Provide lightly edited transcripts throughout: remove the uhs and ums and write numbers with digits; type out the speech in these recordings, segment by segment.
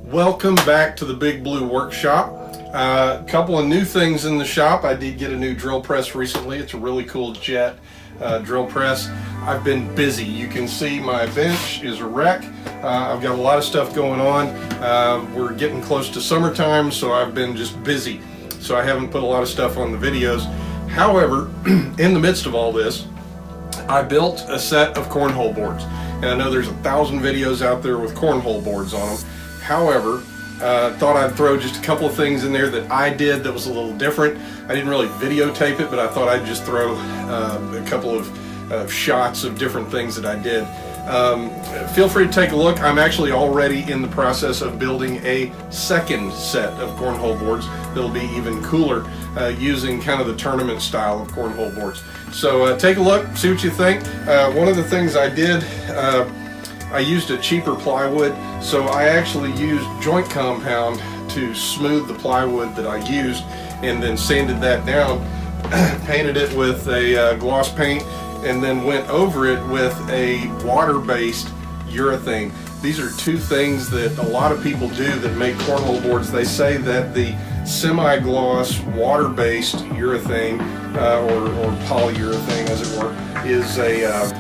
Welcome back to the Big Blue Workshop. A couple of new things in the shop. I did get a new drill press recently. It's a really cool jet drill press. I've been busy. You can see my bench is a wreck. I've got a lot of stuff going on. We're getting close to summertime, so I've been just busy. So I haven't put a lot of stuff on the videos. However, in the midst of all this, I built a set of cornhole boards. And I know there's 1,000 videos out there with cornhole boards on them. However, thought I'd throw just a couple of things in there that I did that was a little different. I didn't really videotape it, but I thought I'd just throw a couple of shots of different things that I did. Feel free to take a look. I'm actually already in the process of building a second set of cornhole boards that'll be even cooler, using kind of the tournament style of cornhole boards. So take a look, see what you think. One of the things I did, I used a cheaper plywood, so I actually used joint compound to smooth the plywood that I used, and then sanded that down, painted it with a gloss paint, and then went over it with a water-based urethane. These are two things that a lot of people do that make cornhole boards. They say that the semi-gloss water-based urethane, or polyurethane as it were, is a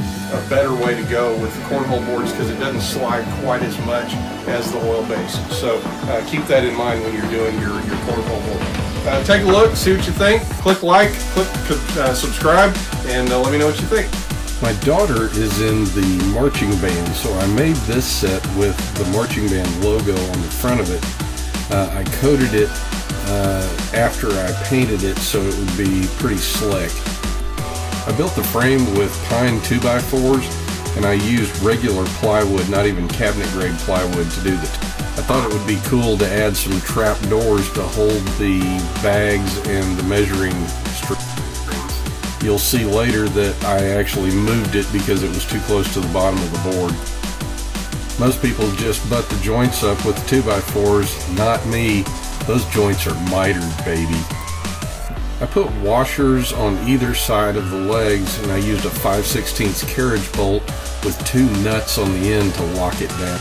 better way to go with the cornhole boards because it doesn't slide quite as much as the oil-based. So keep that in mind when you're doing your cornhole board. Take a look, see what you think. Click like, click subscribe, and let me know what you think. My daughter is in the marching band, so I made this set with the marching band logo on the front of it. I coated it after I painted it so it would be pretty slick. I built the frame with pine 2x4s, and I used regular plywood, not even cabinet grade plywood, to do the I thought it would be cool to add some trap doors to hold the bags and the measuring strings. You'll see later that I actually moved it because it was too close to the bottom of the board. Most people just butt the joints up with 2x4s, not me. Those joints are mitered, baby. I put washers on either side of the legs, and I used a 5/16 carriage bolt with two nuts on the end to lock it down.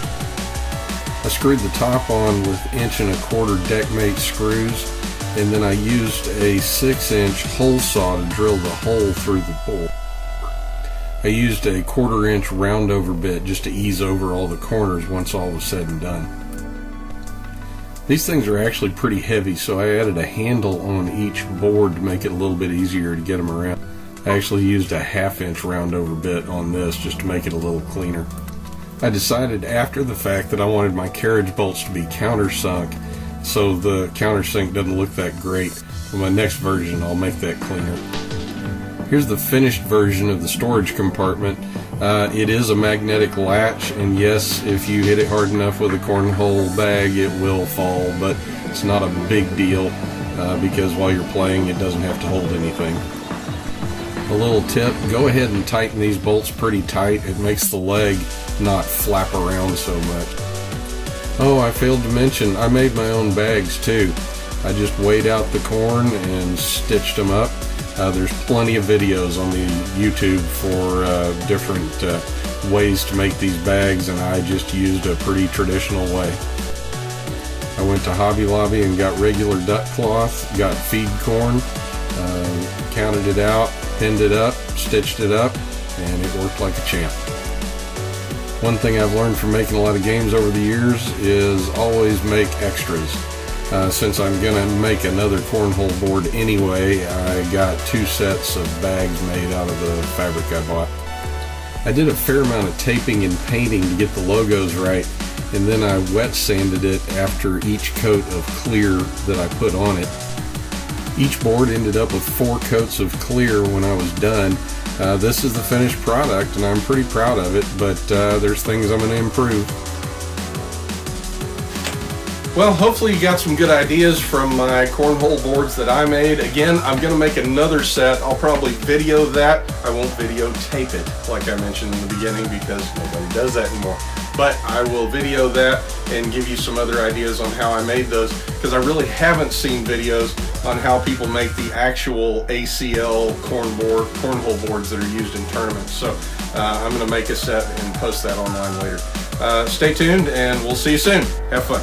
I screwed the top on with 1¼ inch deckmate screws, and then I used a 6-inch hole saw to drill the hole through the board. I used a 1/4 inch round over bit just to ease over all the corners once all was said and done. These things are actually pretty heavy, so I added a handle on each board to make it a little bit easier to get them around. I actually used a 1/2 inch round over bit on this just to make it a little cleaner. I decided after the fact that I wanted my carriage bolts to be countersunk, so the countersink doesn't look that great. For my next version, I'll make that cleaner. Here's the finished version of the storage compartment. It is a magnetic latch, and yes, if you hit it hard enough with a cornhole bag, it will fall, but it's not a big deal because while you're playing, it doesn't have to hold anything. A little tip, go ahead and tighten these bolts pretty tight. It makes the leg not flap around so much. Oh, I failed to mention, I made my own bags too. I just weighed out the corn and stitched them up. There's plenty of videos on the YouTube for different ways to make these bags, and I just used a pretty traditional way. I went to Hobby Lobby and got regular duck cloth, got feed corn, counted it out, pinned it up, stitched it up, and it worked like a champ. One thing I've learned from making a lot of games over the years is always make extras. Since I'm going to make another cornhole board anyway, I got 2 sets of bags made out of the fabric I bought. I did a fair amount of taping and painting to get the logos right, and then I wet sanded it after each coat of clear that I put on it. Each board ended up with 4 coats of clear when I was done. This is the finished product, and I'm pretty proud of it, but there's things I'm going to improve. Well, hopefully you got some good ideas from my cornhole boards that I made. Again, I'm going to make another set. I'll probably video that. I won't videotape it like I mentioned in the beginning because nobody does that anymore. But I will video that and give you some other ideas on how I made those, because I really haven't seen videos on how people make the actual ACL cornhole boards that are used in tournaments. So I'm going to make a set and post that online later. Stay tuned and we'll see you soon. Have fun.